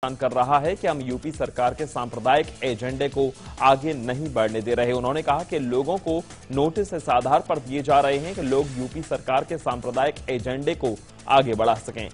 कर रहा है कि हम यूपी सरकार के सांप्रदायिक एजेंडे को आगे नहीं बढ़ने दे रहे। उन्होंने कहा कि लोगों को नोटिस इस आधार पर दिए जा रहे हैं कि लोग यूपी सरकार के सांप्रदायिक एजेंडे को आगे बढ़ा सकें।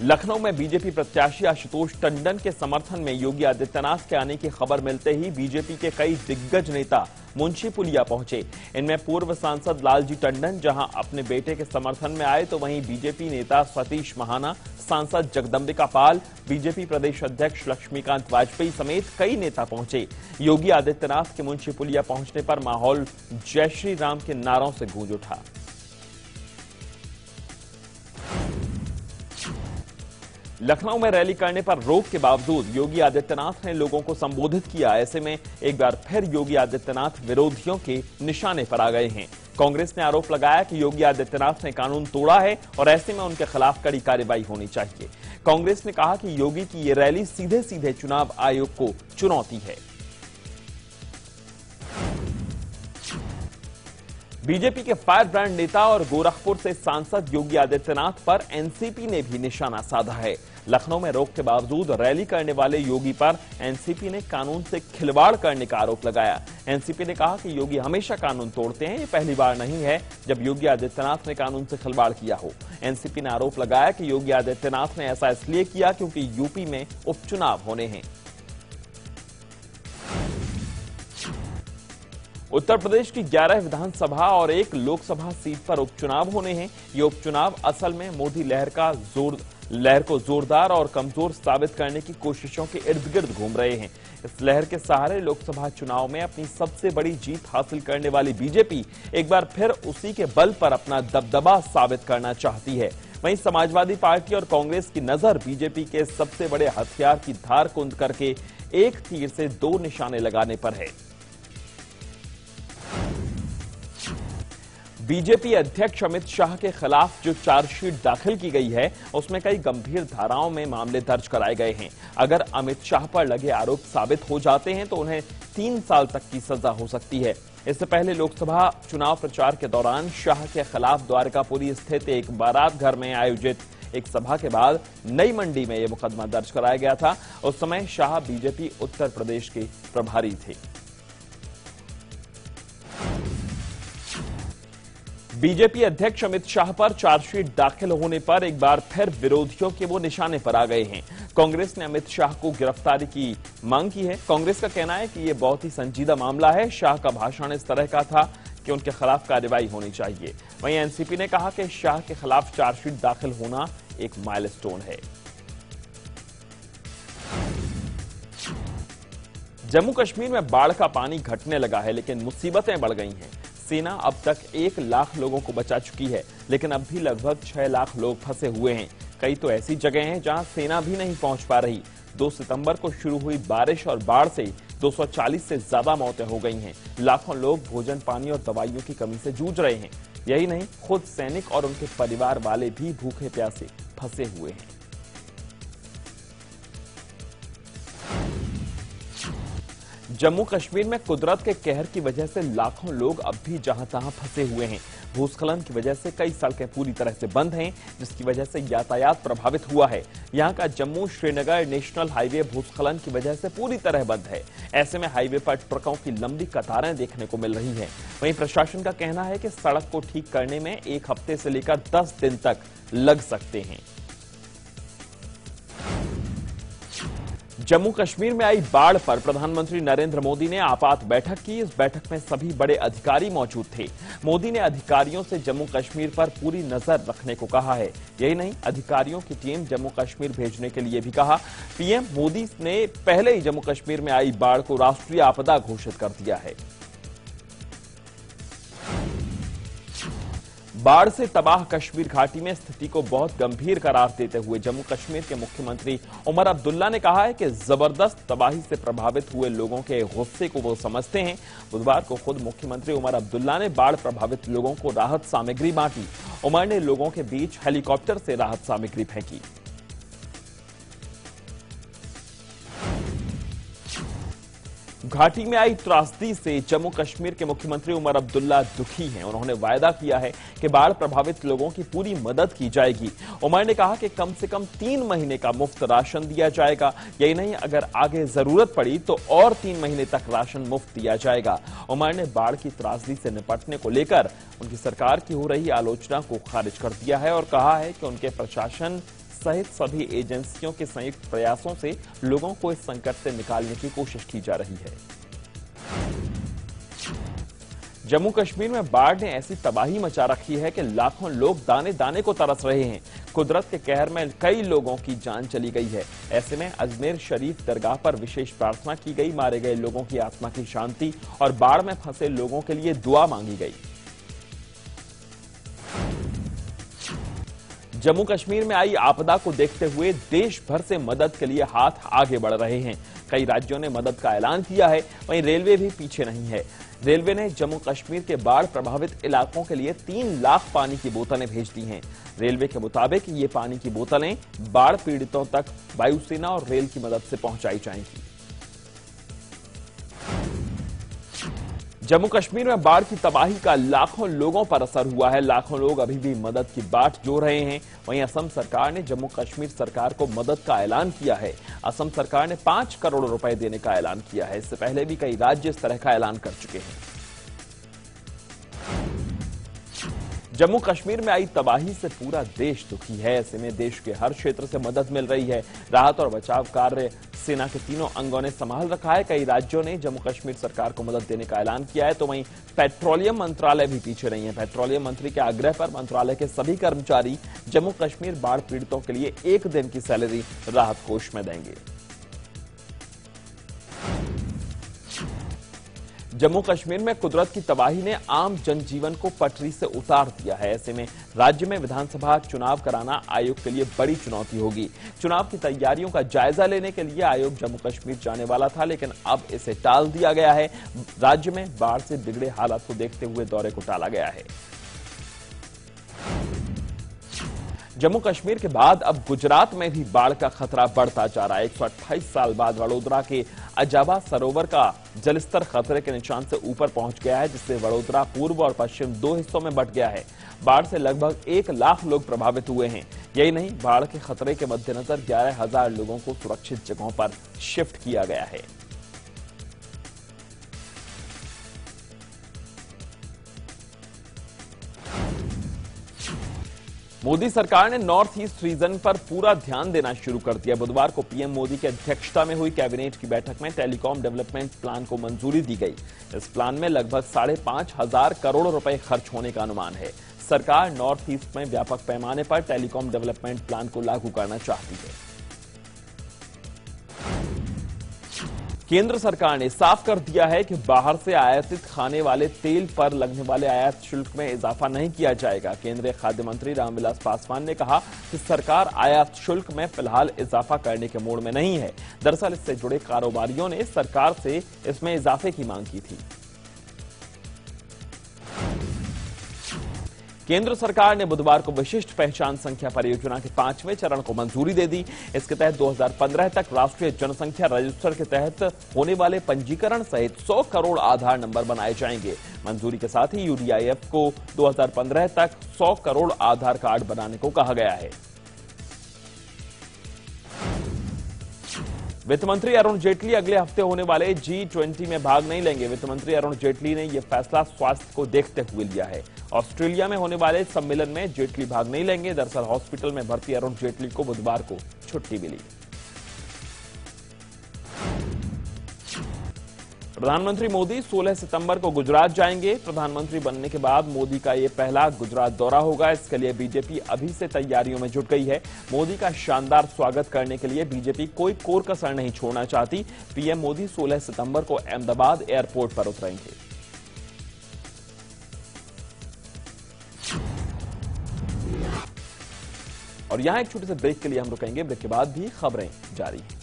लखनऊ में बीजेपी प्रत्याशी आशुतोष टंडन के समर्थन में योगी आदित्यनाथ के आने की खबर मिलते ही बीजेपी के कई दिग्गज नेता मुंशी पुलिया पहुंचे। इनमें पूर्व सांसद लालजी टंडन जहां अपने बेटे के समर्थन में आए, तो वहीं बीजेपी नेता सतीश महाना, सांसद जगदंबिका पाल, बीजेपी प्रदेश अध्यक्ष लक्ष्मीकांत वाजपेयी समेत कई नेता पहुंचे। योगी आदित्यनाथ के मुंशी पुलिया पहुंचने पर माहौल जय श्री राम के नारों से गूंज उठा। लखनऊ में रैली करने पर रोक के बावजूद योगी आदित्यनाथ ने लोगों को संबोधित किया। ऐसे में एक बार फिर योगी आदित्यनाथ विरोधियों के निशाने पर आ गए हैं। कांग्रेस ने आरोप लगाया कि योगी आदित्यनाथ ने कानून तोड़ा है और ऐसे में उनके खिलाफ कड़ी कार्रवाई होनी चाहिए। कांग्रेस ने कहा कि योगी की ये रैली सीधे सीधे चुनाव आयोग को चुनौती है। बीजेपी के फायर ब्रांड नेता और गोरखपुर से सांसद योगी आदित्यनाथ पर एनसीपी ने भी निशाना साधा है। लखनऊ में रोक के बावजूद रैली करने वाले योगी पर एनसीपी ने कानून से खिलवाड़ करने का आरोप लगाया। एनसीपी ने कहा कि योगी हमेशा कानून तोड़ते हैं, ये पहली बार नहीं है जब योगी आदित्यनाथ ने कानून से खिलवाड़ किया हो। एनसीपी ने आरोप लगाया कि योगी आदित्यनाथ ने ऐसा इसलिए किया क्योंकि यूपी में उपचुनाव होने हैं। उत्तर प्रदेश की 11 विधानसभा और 1 लोकसभा सीट पर उपचुनाव होने हैं। ये उपचुनाव असल में मोदी लहर को जोरदार और कमजोर साबित करने की कोशिशों के इर्द गिर्द घूम रहे हैं। इस लहर के सहारे लोकसभा चुनाव में अपनी सबसे बड़ी जीत हासिल करने वाली बीजेपी एक बार फिर उसी के बल पर अपना दबदबा साबित करना चाहती है। वहीं समाजवादी पार्टी और कांग्रेस की नजर बीजेपी के सबसे बड़े हथियार की धार कुंद करके एक तीर से 2 निशाने लगाने पर है। बीजेपी अध्यक्ष अमित शाह के खिलाफ जो चार्जशीट दाखिल की गई है, उसमें कई गंभीर धाराओं में मामले दर्ज कराए गए हैं। अगर अमित शाह पर लगे आरोप साबित हो जाते हैं तो उन्हें 3 साल तक की सजा हो सकती है। इससे पहले लोकसभा चुनाव प्रचार के दौरान शाह के खिलाफ द्वारकापुरी स्थित एक बारात घर में आयोजित एक सभा के बाद नई मंडी में यह मुकदमा दर्ज कराया गया था। उस समय शाह बीजेपी उत्तर प्रदेश के प्रभारी थे। बीजेपी अध्यक्ष अमित शाह पर चार्जशीट दाखिल होने पर एक बार फिर विरोधियों के वो निशाने पर आ गए हैं। कांग्रेस ने अमित शाह को गिरफ्तारी की मांग की है। कांग्रेस का कहना है कि यह बहुत ही संजीदा मामला है। शाह का भाषण इस तरह का था कि उनके खिलाफ कार्रवाई होनी चाहिए। वहीं एनसीपी ने कहा कि शाह के खिलाफ चार्जशीट दाखिल होना एक माइलस्टोन है। जम्मू कश्मीर में बाढ़ का पानी घटने लगा है, लेकिन मुसीबतें बढ़ गई हैं। सेना अब तक 1 लाख लोगों को बचा चुकी है, लेकिन अब भी लगभग 6 लाख लोग फंसे हुए हैं। कई तो ऐसी जगह हैं जहां सेना भी नहीं पहुंच पा रही। 2 सितंबर को शुरू हुई बारिश और बाढ़ से 240 से ज्यादा मौतें हो गई हैं। लाखों लोग भोजन, पानी और दवाइयों की कमी से जूझ रहे हैं। यही नहीं, खुद सैनिक और उनके परिवार वाले भी भूखे प्यासे फंसे हुए हैं। जम्मू कश्मीर में कुदरत के कहर की वजह से लाखों लोग अब भी जहां तहां फंसे हुए हैं। भूस्खलन की वजह से कई सड़कें पूरी तरह से बंद हैं, जिसकी वजह से यातायात प्रभावित हुआ है। यहां का जम्मू श्रीनगर नेशनल हाईवे भूस्खलन की वजह से पूरी तरह बंद है। ऐसे में हाईवे पर ट्रकों की लंबी कतारें देखने को मिल रही है। वहीं प्रशासन का कहना है कि सड़क को ठीक करने में 1 हफ्ते से लेकर 10 दिन तक लग सकते हैं। जम्मू कश्मीर में आई बाढ़ पर प्रधानमंत्री नरेंद्र मोदी ने आपात बैठक की। इस बैठक में सभी बड़े अधिकारी मौजूद थे। मोदी ने अधिकारियों से जम्मू कश्मीर पर पूरी नजर रखने को कहा है। यही नहीं, अधिकारियों की टीम जम्मू कश्मीर भेजने के लिए भी कहा। पीएम मोदी ने पहले ही जम्मू कश्मीर में आई बाढ़ को राष्ट्रीय आपदा घोषित कर दिया है। बाढ़ से तबाह कश्मीर घाटी में स्थिति को बहुत गंभीर करार देते हुए जम्मू कश्मीर के मुख्यमंत्री उमर अब्दुल्ला ने कहा है कि जबरदस्त तबाही से प्रभावित हुए लोगों के गुस्से को वो समझते हैं। बुधवार को खुद मुख्यमंत्री उमर अब्दुल्ला ने बाढ़ प्रभावित लोगों को राहत सामग्री बांटी। उमर ने लोगों के बीच हेलीकॉप्टर से राहत सामग्री फेंकी। घाटी में आई त्रासदी से जम्मू कश्मीर के मुख्यमंत्री उमर अब्दुल्ला दुखी हैं। उन्होंने वायदा किया है कि बाढ़ प्रभावित लोगों की पूरी मदद की जाएगी। उमर ने कहा कि कम से कम 3 महीने का मुफ्त राशन दिया जाएगा। यही नहीं, अगर आगे जरूरत पड़ी तो और 3 महीने तक राशन मुफ्त दिया जाएगा। उमर ने बाढ़ की त्रासदी से निपटने को लेकर उनकी सरकार की हो रही आलोचना को खारिज कर दिया है और कहा है कि उनके प्रशासन सहित सभी एजेंसियों के संयुक्त प्रयासों से लोगों को इस संकट से निकालने की कोशिश की जा रही है। जम्मू कश्मीर में बाढ़ ने ऐसी तबाही मचा रखी है कि लाखों लोग दाने दाने को तरस रहे हैं। कुदरत के कहर में कई लोगों की जान चली गई है। ऐसे में अजमेर शरीफ दरगाह पर विशेष प्रार्थना की गई। मारे गए लोगों की आत्मा की शांति और बाढ़ में फंसे लोगों के लिए दुआ मांगी गई। जम्मू कश्मीर में आई आपदा को देखते हुए देश भर से मदद के लिए हाथ आगे बढ़ रहे हैं। कई राज्यों ने मदद का ऐलान किया है, वहीं रेलवे भी पीछे नहीं है। रेलवे ने जम्मू कश्मीर के बाढ़ प्रभावित इलाकों के लिए 3 लाख पानी की बोतलें भेज दी हैं। रेलवे के मुताबिक ये पानी की बोतलें बाढ़ पीड़ितों तक वायुसेना और रेल की मदद से पहुंचाई जाएंगी। जम्मू कश्मीर में बाढ़ की तबाही का लाखों लोगों पर असर हुआ है। लाखों लोग अभी भी मदद की बाट जो रहे हैं। वहीं असम सरकार ने जम्मू कश्मीर सरकार को मदद का ऐलान किया है। असम सरकार ने 5 करोड़ रुपए देने का ऐलान किया है। इससे पहले भी कई राज्य इस तरह का ऐलान कर चुके हैं। जम्मू कश्मीर में आई तबाही से पूरा देश दुखी है। ऐसे में देश के हर क्षेत्र से मदद मिल रही है। राहत और बचाव कार्य सेना के तीनों अंगों ने संभाल रखा है। कई राज्यों ने जम्मू कश्मीर सरकार को मदद देने का ऐलान किया है, तो वहीं पेट्रोलियम मंत्रालय भी पीछे नहीं है। पेट्रोलियम मंत्री के आग्रह पर मंत्रालय के सभी कर्मचारी जम्मू कश्मीर बाढ़ पीड़ितों के लिए 1 दिन की सैलरी राहत कोष में देंगे। जम्मू कश्मीर में कुदरत की तबाही ने आम जनजीवन को पटरी से उतार दिया है। ऐसे में राज्य में विधानसभा चुनाव कराना आयोग के लिए बड़ी चुनौती होगी। चुनाव की तैयारियों का जायजा लेने के लिए आयोग जम्मू कश्मीर जाने वाला था, लेकिन अब इसे टाल दिया गया है। राज्य में बाढ़ से बिगड़े हालात को देखते हुए दौरे को टाला गया है। जम्मू कश्मीर के बाद अब गुजरात में भी बाढ़ का खतरा बढ़ता जा रहा है। 128 साल बाद वडोदरा के अजाबा सरोवर का जलस्तर खतरे के निशान से ऊपर पहुंच गया है, जिससे वडोदरा पूर्व और पश्चिम 2 हिस्सों में बंट गया है। बाढ़ से लगभग 1 लाख लोग प्रभावित हुए हैं। यही नहीं, बाढ़ के खतरे के मद्देनजर 11,000 लोगों को सुरक्षित जगहों पर शिफ्ट किया गया है। मोदी सरकार ने नॉर्थ ईस्ट रीजन पर पूरा ध्यान देना शुरू कर दिया। बुधवार को पीएम मोदी की अध्यक्षता में हुई कैबिनेट की बैठक में टेलीकॉम डेवलपमेंट प्लान को मंजूरी दी गई। इस प्लान में लगभग 5,500 करोड़ रुपए खर्च होने का अनुमान है। सरकार नॉर्थ ईस्ट में व्यापक पैमाने पर टेलीकॉम डेवलपमेंट प्लान को लागू करना चाहती है। केंद्र सरकार ने साफ कर दिया है कि बाहर से आयातित खाने वाले तेल पर लगने वाले आयात शुल्क में इजाफा नहीं किया जाएगा। केंद्रीय खाद्य मंत्री रामविलास पासवान ने कहा कि सरकार आयात शुल्क में फिलहाल इजाफा करने के मूड में नहीं है। दरअसल इससे जुड़े कारोबारियों ने सरकार से इसमें इजाफे की मांग की थी। केंद्र सरकार ने बुधवार को विशिष्ट पहचान संख्या परियोजना के 5वें चरण को मंजूरी दे दी। इसके तहत 2015 तक राष्ट्रीय जनसंख्या रजिस्टर के तहत होने वाले पंजीकरण सहित 100 करोड़ आधार नंबर बनाए जाएंगे। मंजूरी के साथ ही यूडीआईएफ को 2015 तक 100 करोड़ आधार कार्ड बनाने को कहा गया है। वित्त मंत्री अरुण जेटली अगले हफ्ते होने वाले G20 में भाग नहीं लेंगे। वित्त मंत्री अरुण जेटली ने यह फैसला स्वास्थ्य को देखते हुए लिया है। ऑस्ट्रेलिया में होने वाले सम्मेलन में जेटली भाग नहीं लेंगे। दरअसल हॉस्पिटल में भर्ती अरुण जेटली को बुधवार को छुट्टी मिली। प्रधानमंत्री मोदी 16 सितंबर को गुजरात जाएंगे। प्रधानमंत्री बनने के बाद मोदी का यह पहला गुजरात दौरा होगा। इसके लिए बीजेपी अभी से तैयारियों में जुट गई है। मोदी का शानदार स्वागत करने के लिए बीजेपी कोई कोर कसर नहीं छोड़ना चाहती। पीएम मोदी 16 सितंबर को अहमदाबाद एयरपोर्ट पर उतरेंगे। और यहां एक छोटे से ब्रेक के लिए हम रुकेंगे। ब्रेक के बाद भी खबरें जारी हैं।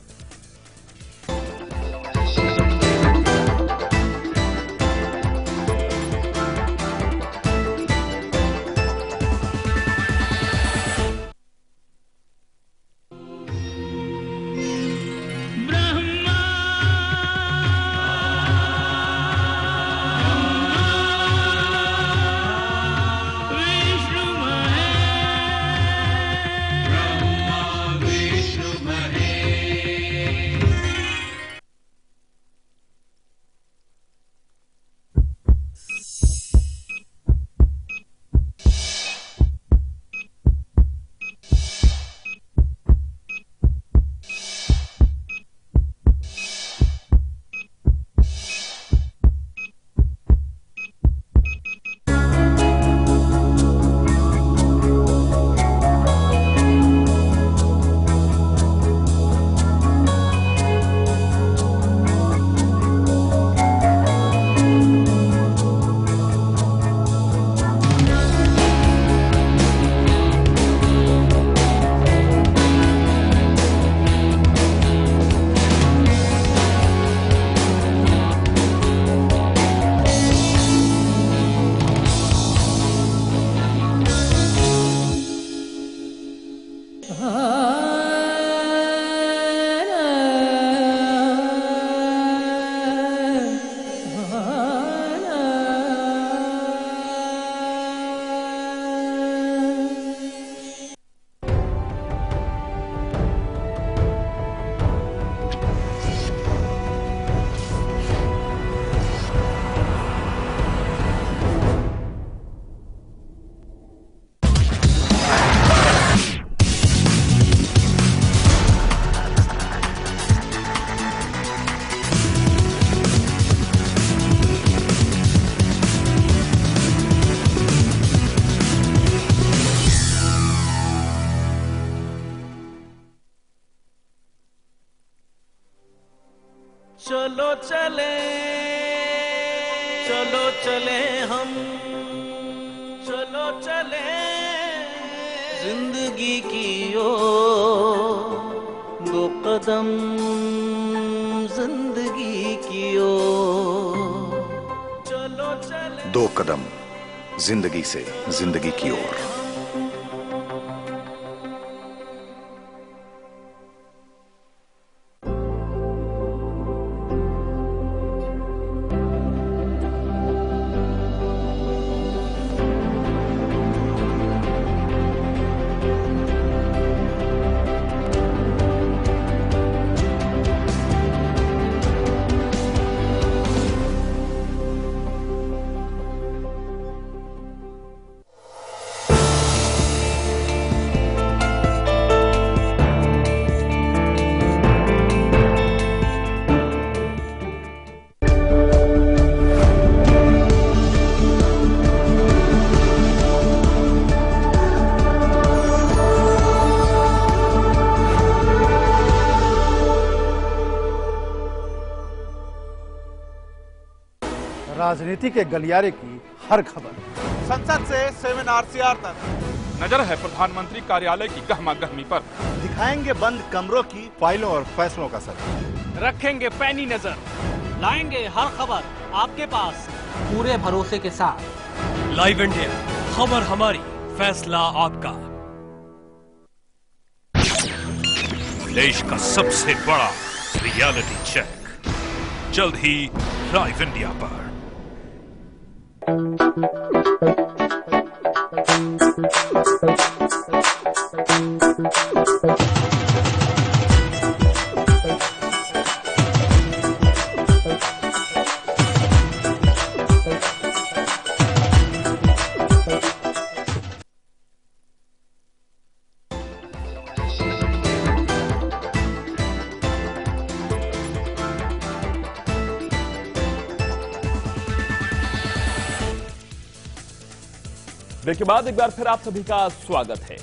चलो चले हम, चलो चले जिंदगी की ओर, दो कदम जिंदगी की ओर, चलो चले दो कदम जिंदगी से जिंदगी की ओर। राजनीति के गलियारे की हर खबर, संसद से 7 तक नजर है प्रधानमंत्री कार्यालय की गहमा गहमी पर। दिखाएंगे बंद कमरों की फाइलों और फैसलों का सच, रखेंगे पैनी नजर, लाएंगे हर खबर आपके पास पूरे भरोसे के साथ। लाइव इंडिया, खबर हमारी, फैसला आपका। देश का सबसे बड़ा रियलिटी चेक जल्द ही लाइव इंडिया पर। ब्रेक के बाद एक बार फिर आप सभी का स्वागत है।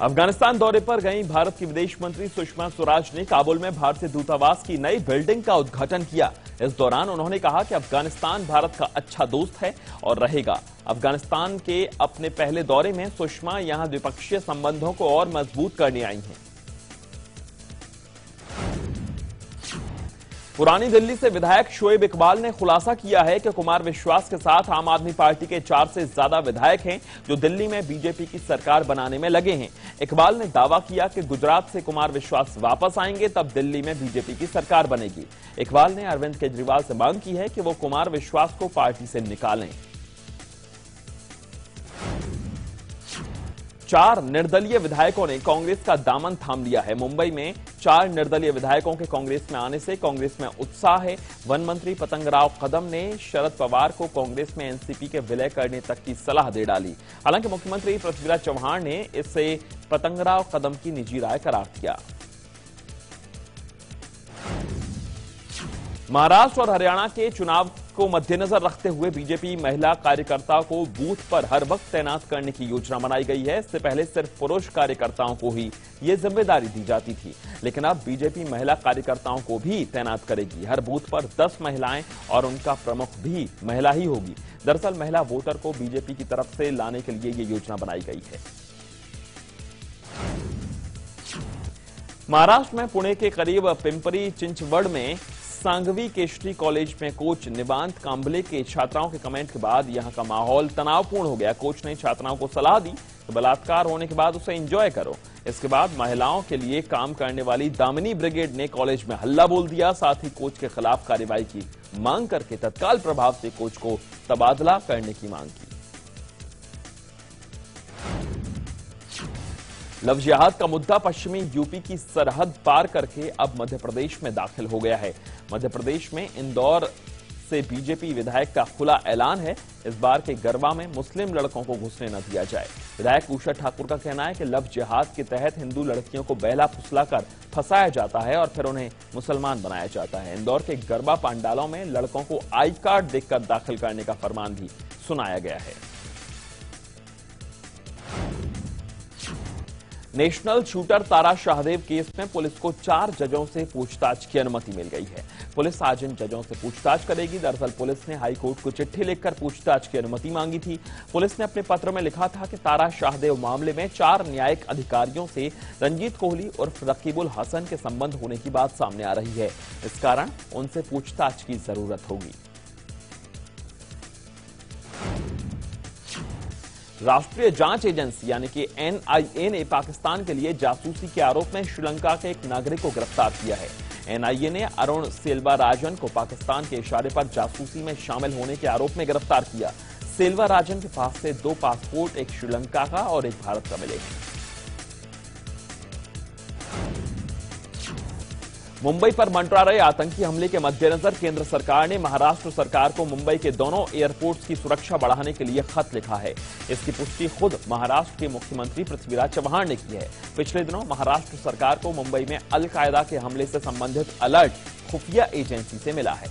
अफगानिस्तान दौरे पर गई भारत की विदेश मंत्री सुषमा स्वराज ने काबुल में भारतीय दूतावास की नई बिल्डिंग का उद्घाटन किया। इस दौरान उन्होंने कहा कि अफगानिस्तान भारत का अच्छा दोस्त है और रहेगा। अफगानिस्तान के अपने पहले दौरे में सुषमा यहां द्विपक्षीय संबंधों को और मजबूत करने आई हैं। पुरानी दिल्ली से विधायक शोएब इकबाल ने खुलासा किया है कि कुमार विश्वास के साथ आम आदमी पार्टी के 4 से ज्यादा विधायक हैं जो दिल्ली में बीजेपी की सरकार बनाने में लगे हैं। इकबाल ने दावा किया कि गुजरात से कुमार विश्वास वापस आएंगे तब दिल्ली में बीजेपी की सरकार बनेगी। इकबाल ने अरविंद केजरीवाल से मांग की है कि वो कुमार विश्वास को पार्टी से निकालें। 4 निर्दलीय विधायकों ने कांग्रेस का दामन थाम लिया है। मुंबई में 4 निर्दलीय विधायकों के कांग्रेस में आने से कांग्रेस में उत्साह है। वन मंत्री पतंगराव कदम ने शरद पवार को कांग्रेस में एनसीपी के विलय करने तक की सलाह दे डाली। हालांकि मुख्यमंत्री पृथ्वीराज चौहान ने इसे पतंगराव कदम की निजी राय करार दिया। महाराष्ट्र और हरियाणा के चुनाव को मद्देनजर रखते हुए बीजेपी महिला कार्यकर्ताओं को बूथ पर हर वक्त तैनात करने की योजना बनाई गई है। इससे पहले सिर्फ पुरुष कार्यकर्ताओं को ही ये जिम्मेदारी दी जाती थी, लेकिन अब बीजेपी महिला कार्यकर्ताओं को भी तैनात करेगी। हर बूथ पर 10 महिलाएं और उनका प्रमुख भी महिला ही होगी। दरअसल महिला वोटर को बीजेपी की तरफ से लाने के लिए ये योजना बनाई गई है। महाराष्ट्र में पुणे के करीब पिंपरी चिंचवड में सांगवी केशरी कॉलेज में कोच निवांत कांबले के छात्राओं के कमेंट के बाद यहां का माहौल तनावपूर्ण हो गया। कोच ने छात्राओं को सलाह दी कि बलात्कार होने के बाद उसे एंजॉय करो। इसके बाद महिलाओं के लिए काम करने वाली दामिनी ब्रिगेड ने कॉलेज में हल्ला बोल दिया। साथ ही कोच के खिलाफ कार्रवाई की मांग करके तत्काल प्रभाव से कोच को तबादला करने की मांग की। लव जिहाद का मुद्दा पश्चिमी यूपी की सरहद पार करके अब मध्य प्रदेश में दाखिल हो गया है। मध्य प्रदेश में इंदौर से बीजेपी विधायक का खुला ऐलान है, इस बार के गरबा में मुस्लिम लड़कों को घुसने न दिया जाए। विधायक उषा ठाकुर का कहना है कि लव जिहाद के तहत हिंदू लड़कियों को बहला फुसलाकर फंसाया जाता है और फिर उन्हें मुसलमान बनाया जाता है। इंदौर के गरबा पंडालों में लड़कों को आई कार्ड देकर दाखिल करने का फरमान भी सुनाया गया है। नेशनल शूटर तारा शाहदेव केस में पुलिस को 4 जजों से पूछताछ की अनुमति मिल गई है। पुलिस आज इन जजों से पूछताछ करेगी। दरअसल पुलिस ने हाईकोर्ट को चिट्ठी लिखकर पूछताछ की अनुमति मांगी थी। पुलिस ने अपने पत्र में लिखा था कि तारा शाहदेव मामले में 4 न्यायिक अधिकारियों से रंजीत कोहली उर्फ रकीबुल हसन के संबंध होने की बात सामने आ रही है। इस कारण उनसे पूछताछ की जरूरत होगी। राष्ट्रीय जांच एजेंसी यानी कि एनआईए ने पाकिस्तान के लिए जासूसी के आरोप में श्रीलंका के एक नागरिक को गिरफ्तार किया है। एनआईए ने अरुण सेल्वाराजन को पाकिस्तान के इशारे पर जासूसी में शामिल होने के आरोप में गिरफ्तार किया। सेल्वाराजन के पास से 2 पासपोर्ट, एक श्रीलंका का और एक भारत का मिले हैं। मुंबई पर मंडरा रहे आतंकी हमले के मद्देनजर केंद्र सरकार ने महाराष्ट्र सरकार को मुंबई के दोनों एयरपोर्ट्स की सुरक्षा बढ़ाने के लिए खत लिखा है। इसकी पुष्टि खुद महाराष्ट्र के मुख्यमंत्री पृथ्वीराज चव्हाण ने की है। पिछले दिनों महाराष्ट्र सरकार को मुंबई में अल कायदा के हमले से संबंधित अलर्ट खुफिया एजेंसी से मिला है।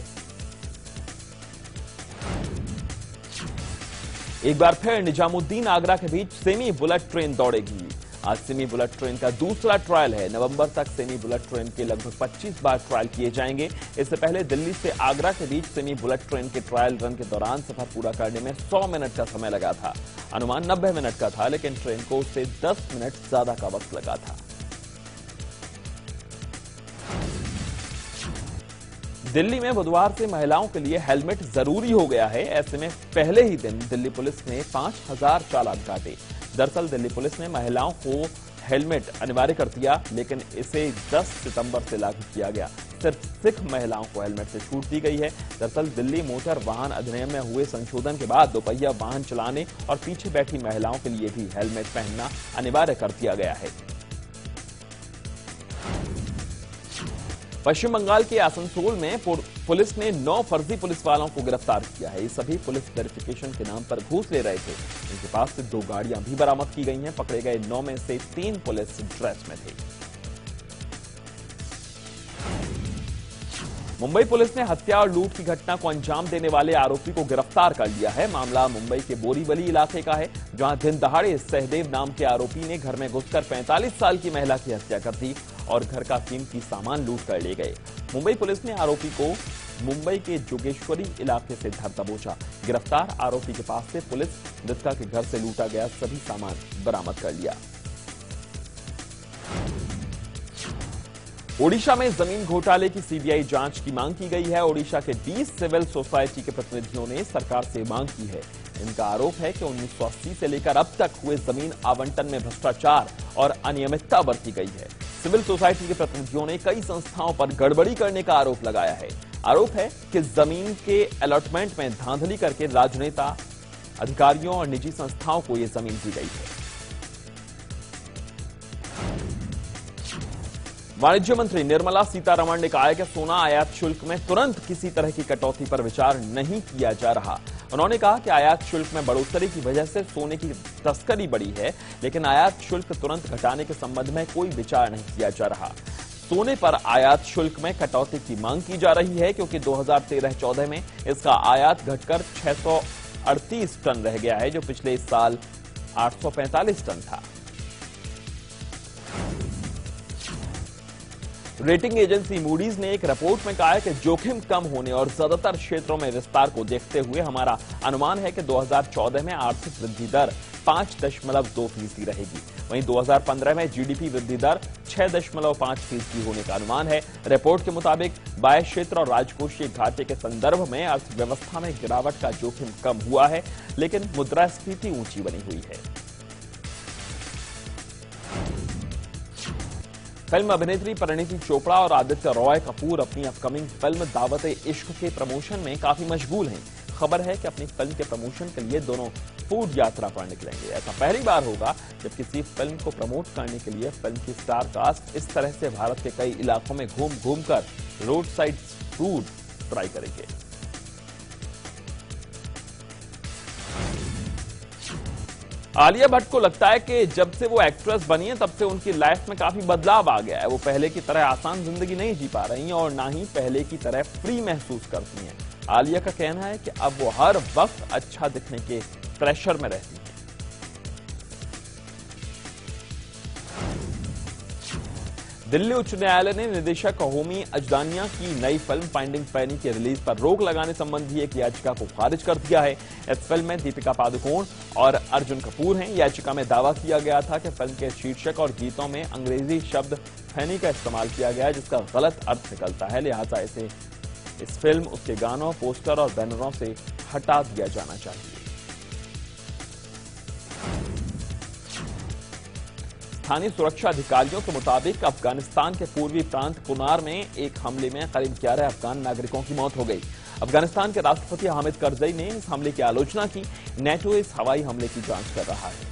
एक बार फिर निजामुद्दीन आगरा के बीच सेमी बुलेट ट्रेन दौड़ेगी। आज सेमी बुलेट ट्रेन का दूसरा ट्रायल है। नवंबर तक सेमी बुलेट ट्रेन के लगभग 25 बार ट्रायल किए जाएंगे। इससे पहले दिल्ली से आगरा के बीच सेमी बुलेट ट्रेन के ट्रायल रन के दौरान सफर पूरा करने में 100 मिनट का समय लगा था। अनुमान 90 मिनट का था, लेकिन ट्रेन को उससे 10 मिनट ज्यादा का वक्त लगा था। दिल्ली में बुधवार से महिलाओं के लिए हेलमेट जरूरी हो गया है। ऐसे में पहले ही दिन दिल्ली पुलिस ने 5000 चालान काटे। दरअसल दिल्ली पुलिस ने महिलाओं को हेलमेट अनिवार्य कर दिया, लेकिन इसे 10 सितंबर से लागू किया गया। सिर्फ सिख महिलाओं को हेलमेट से छूट दी गई है। दरअसल दिल्ली मोटर वाहन अधिनियम में हुए संशोधन के बाद दोपहिया वाहन चलाने और पीछे बैठी महिलाओं के लिए भी हेलमेट पहनना अनिवार्य कर दिया गया है। पश्चिम बंगाल के आसनसोल में पुलिस ने 9 फर्जी पुलिस वालों को गिरफ्तार किया है। ये सभी पुलिस वेरिफिकेशन के नाम पर घूस ले रहे थे। इनके पास से 2 गाड़ियां भी बरामद की गई हैं। पकड़े गए 9 में से 3 पुलिस ड्रेस में थे। मुंबई पुलिस ने हत्या और लूट की घटना को अंजाम देने वाले आरोपी को गिरफ्तार कर लिया है। मामला मुंबई के बोरीवली इलाके का है, जहां दिन दहाड़े सहदेव नाम के आरोपी ने घर में घुसकर 45 साल की महिला की हत्या कर दी और घर का कीमती सामान लूट कर ले गए। मुंबई पुलिस ने आरोपी को मुंबई के जोगेश्वरी इलाके से धर दबोचा। गिरफ्तार आरोपी के पास से पुलिस मृतका के घर से लूटा गया सभी सामान बरामद कर लिया। ओडिशा में जमीन घोटाले की सीबीआई जांच की मांग की गई है। ओडिशा के 20 सिविल सोसाइटी के प्रतिनिधियों ने सरकार से मांग की है। इनका आरोप है कि 1980 से लेकर अब तक हुए जमीन आवंटन में भ्रष्टाचार और अनियमितता बरती गई है। सिविल सोसाइटी के प्रतिनिधियों ने कई संस्थाओं पर गड़बड़ी करने का आरोप लगाया है। आरोप है कि जमीन के अलॉटमेंट में धांधली करके राजनेता, अधिकारियों और निजी संस्थाओं को यह जमीन दी गई है। वाणिज्य मंत्री निर्मला सीतारमण ने कहा है कि सोना आयात शुल्क में तुरंत किसी तरह की कटौती पर विचार नहीं किया जा रहा। उन्होंने कहा कि आयात शुल्क में बढ़ोतरी की वजह से सोने की तस्करी बढ़ी है, लेकिन आयात शुल्क तुरंत घटाने के संबंध में कोई विचार नहीं किया जा रहा। सोने पर आयात शुल्क में कटौती की मांग की जा रही है, क्योंकि 2013-14 में इसका आयात घटकर 638 टन रह गया है, जो पिछले साल 845 टन था। रेटिंग एजेंसी मूडीज ने एक रिपोर्ट में कहा है कि जोखिम कम होने और ज्यादातर क्षेत्रों में विस्तार को देखते हुए हमारा अनुमान है कि 2014 में आर्थिक वृद्धि दर 5.2% रहेगी। वहीं 2015 में जीडीपी वृद्धि दर 6.5% होने का अनुमान है। रिपोर्ट के मुताबिक बाह्य क्षेत्र और राजकोषीय घाटे के संदर्भ में अर्थव्यवस्था में गिरावट का जोखिम कम हुआ है, लेकिन मुद्रास्फीति ऊंची बनी हुई है। फिल्म अभिनेत्री परिणीति चोपड़ा और आदित्य रॉय कपूर अपनी अपकमिंग फिल्म दावत-ए-इश्क के प्रमोशन में काफी मशगूल हैं। खबर है कि अपनी फिल्म के प्रमोशन के लिए दोनों फूड यात्रा पर निकलेंगे। ऐसा पहली बार होगा जब किसी फिल्म को प्रमोट करने के लिए फिल्म की स्टार कास्ट इस तरह से भारत के कई इलाकों में घूम कर रोड साइड फूड ट्राई करेंगे। आलिया भट्ट को लगता है कि जब से वो एक्ट्रेस बनी है तब से उनकी लाइफ में काफी बदलाव आ गया है। वो पहले की तरह आसान जिंदगी नहीं जी पा रही हैं और ना ही पहले की तरह फ्री महसूस करती हैं। आलिया का कहना है कि अब वो हर वक्त अच्छा दिखने के प्रेशर में रहती हैं। दिल्ली उच्च न्यायालय ने निदेशक होमी अजदानिया की नई फिल्म फाइंडिंग फैनी की रिलीज पर रोक लगाने संबंधी एक याचिका को खारिज कर दिया है। इस फिल्म में दीपिका पादुकोण और अर्जुन कपूर हैं। याचिका में दावा किया गया था कि फिल्म के शीर्षक और गीतों में अंग्रेजी शब्द फैनी का इस्तेमाल किया गया है, जिसका गलत अर्थ निकलता है। लिहाजा इस फिल्म, उसके गानों, पोस्टर और बैनरों से हटा दिया जाना चाहिए। स्थानीय सुरक्षा अधिकारियों के मुताबिक अफगानिस्तान के पूर्वी प्रांत कुनार में एक हमले में करीब 11 अफगान नागरिकों की मौत हो गई। अफगानिस्तान के राष्ट्रपति हामिद करजई ने इस हमले की आलोचना की। नेटो इस हवाई हमले की जांच कर रहा है।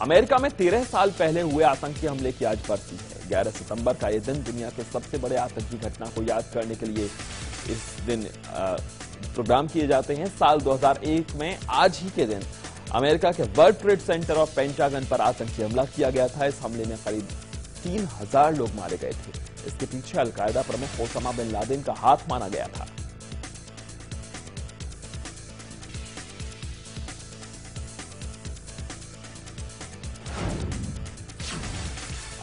अमेरिका में 13 साल पहले हुए आतंकी हमले की आज बरसी है। 11 सितंबर का यह दिन दुनिया के सबसे बड़े आतंकी घटना को याद करने के लिए इस दिन प्रोग्राम किए जाते हैं। साल 2001 में आज ही के दिन अमेरिका के वर्ल्ड ट्रेड सेंटर और पेंटागन पर आतंकी हमला किया गया था। इस हमले में करीब 3000 लोग मारे गए थे। इसके पीछे अलकायदा प्रमुख ओसामा बिन लादेन का हाथ माना गया था।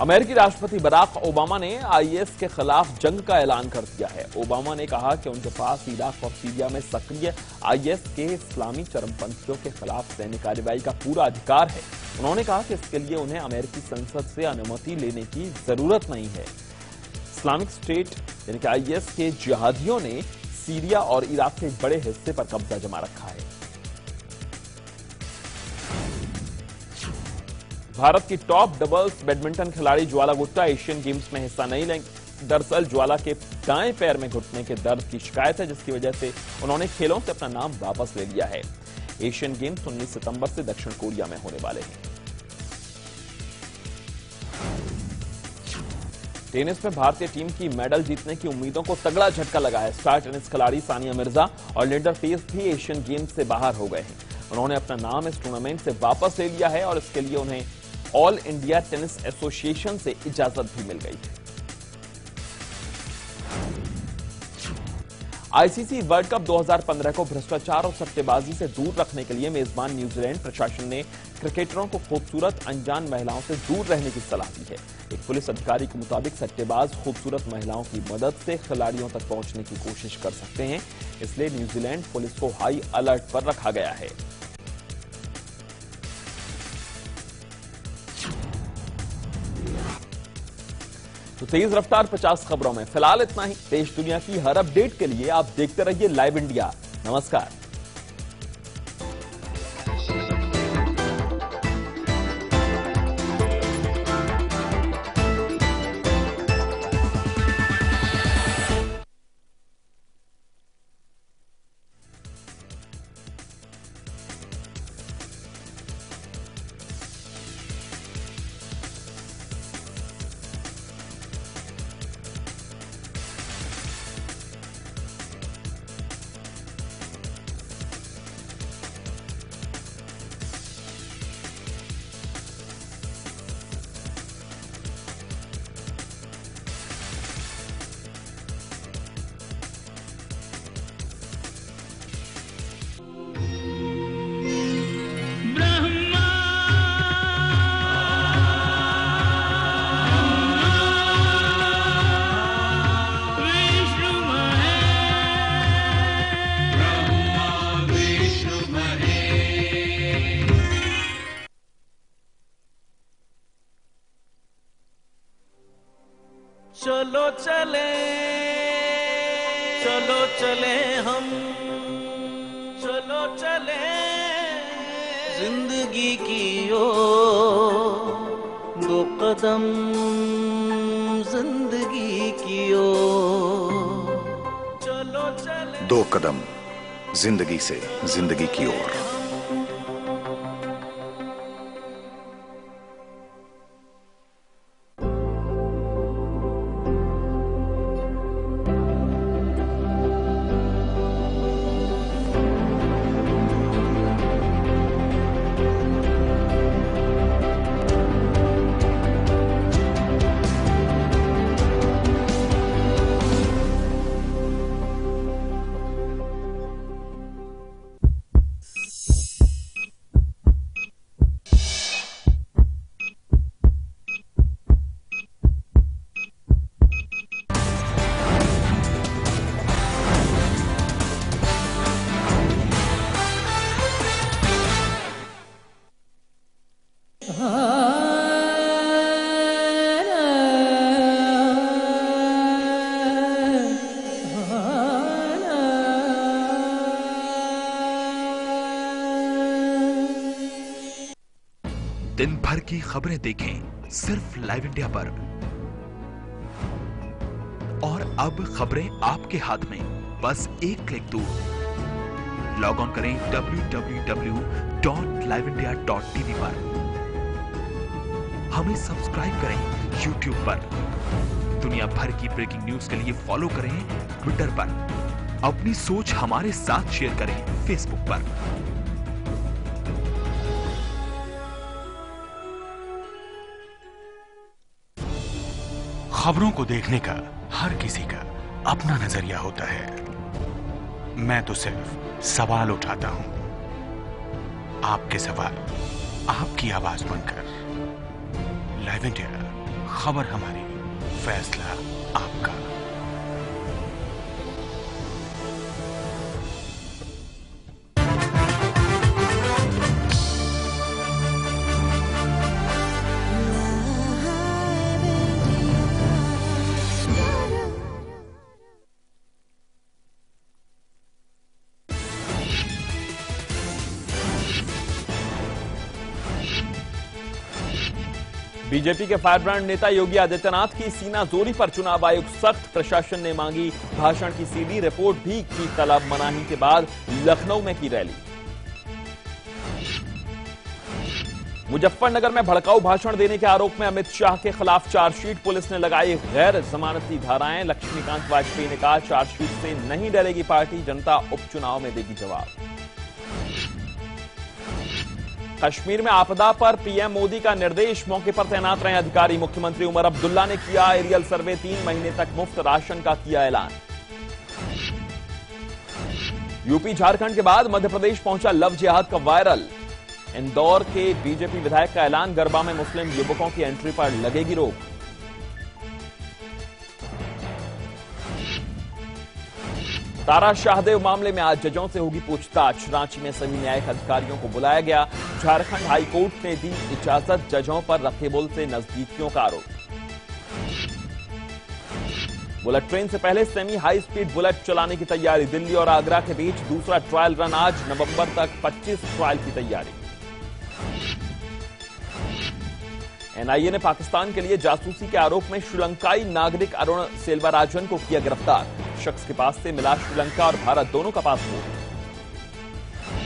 अमेरिकी राष्ट्रपति बराक ओबामा ने आईएस के खिलाफ जंग का ऐलान कर दिया है। ओबामा ने कहा कि उनके पास इराक और सीरिया में सक्रिय आईएस के इस्लामी चरमपंथियों के खिलाफ सैन्य कार्रवाई का पूरा अधिकार है। उन्होंने कहा कि इसके लिए उन्हें अमेरिकी संसद से अनुमति लेने की जरूरत नहीं है। इस्लामिक स्टेट यानी कि आईएस के जिहादियों ने सीरिया और इराक के एक बड़े हिस्से पर कब्जा जमा रखा है। भारत की टॉप डबल्स बैडमिंटन खिलाड़ी ज्वाला गुट्टा एशियन गेम्स में हिस्सा नहीं लेंगे। दरअसल ज्वाला के दाएं पैर में घुटने के दर्द की शिकायत है, जिसकी वजह से उन्होंने खेलों से अपना नाम वापस ले लिया है। एशियन गेम्स 19 सितंबर से दक्षिण कोरिया में होने वाले हैं। टेनिस में भारतीय टीम की मेडल जीतने की उम्मीदों को तगड़ा झटका लगा है। स्टार टेनिस खिलाड़ी सानिया मिर्जा और लिंडर पेस भी एशियन गेम्स से बाहर हो गए हैं। उन्होंने अपना नाम इस टूर्नामेंट से वापस ले लिया है और इसके लिए उन्हें ऑल इंडिया टेनिस एसोसिएशन से इजाजत भी मिल गई है। आईसीसी वर्ल्ड कप 2015 को भ्रष्टाचार और सट्टेबाजी से दूर रखने के लिए मेजबान न्यूजीलैंड प्रशासन ने क्रिकेटरों को खूबसूरत अनजान महिलाओं से दूर रहने की सलाह दी है। एक पुलिस अधिकारी के मुताबिक सट्टेबाज खूबसूरत महिलाओं की मदद से खिलाड़ियों तक पहुंचने की कोशिश कर सकते हैं, इसलिए न्यूजीलैंड पुलिस को हाई अलर्ट पर रखा गया है। तो तेज रफ्तार 50 खबरों में फिलहाल इतना ही। देश दुनिया की हर अपडेट के लिए आप देखते रहिए लाइव इंडिया। नमस्कार। चलो चले, चलो चले हम, चलो चले जिंदगी की ओर, दो कदम जिंदगी की ओर, चलो चले। 2 कदम जिंदगी से जिंदगी की ओर। दिन भर की खबरें देखें सिर्फ लाइव इंडिया पर। और अब खबरें आपके हाथ में, बस एक क्लिक दूर। लॉग ऑन करें www.liveindia.tv पर। हमें सब्सक्राइब करें YouTube पर। दुनिया भर की ब्रेकिंग न्यूज के लिए फॉलो करें ट्विटर पर। अपनी सोच हमारे साथ शेयर करें फेसबुक पर। खबरों को देखने का हर किसी का अपना नजरिया होता है। मैं तो सिर्फ सवाल उठाता हूं, आपके सवाल आपकी आवाज बनकर। लाइव इंडिया, खबर हमारी, फैसला आपका। बीजेपी के फायरब्रांड नेता योगी आदित्यनाथ की सीना जोरी पर चुनाव आयोग सख्त। प्रशासन ने मांगी भाषण की सीडी, रिपोर्ट भी की तलब। मनाही के बाद लखनऊ में की रैली। मुजफ्फरनगर में भड़काऊ भाषण देने के आरोप में अमित शाह के खिलाफ चार्जशीट। पुलिस ने लगाई गैर जमानती धाराएं। लक्ष्मीकांत वाजपेयी ने कहा चार्जशीट से नहीं डरेगी पार्टी, जनता उपचुनाव में देगी जवाब। कश्मीर में आपदा पर पीएम मोदी का निर्देश, मौके पर तैनात रहे अधिकारी। मुख्यमंत्री उमर अब्दुल्ला ने किया एरियल सर्वे, 3 महीने तक मुफ्त राशन का किया ऐलान। यूपी झारखंड के बाद मध्य प्रदेश पहुंचा लव जिहाद का वायरल। इंदौर के बीजेपी विधायक का ऐलान, गरबा में मुस्लिम युवकों की एंट्री पर लगेगी रोक। तारा शाहदेव मामले में आज जजों से होगी पूछताछ। रांची में सभी न्यायिक अधिकारियों को बुलाया गया। झारखंड हाईकोर्ट ने दी इजाजत, जजों पर रखेबुल से नजदीकियों का आरोप। बुलेट ट्रेन से पहले सेमी हाई स्पीड बुलेट चलाने की तैयारी। दिल्ली और आगरा के बीच दूसरा ट्रायल रन आज। नवंबर तक 25 ट्रायल की तैयारी। एनआईए ने पाकिस्तान के लिए जासूसी के आरोप में श्रीलंकाई नागरिक अरुण सेल्वाराजन को किया गिरफ्तार। शख्स के पास से मिला श्रीलंका और भारत दोनों का पासपोर्ट।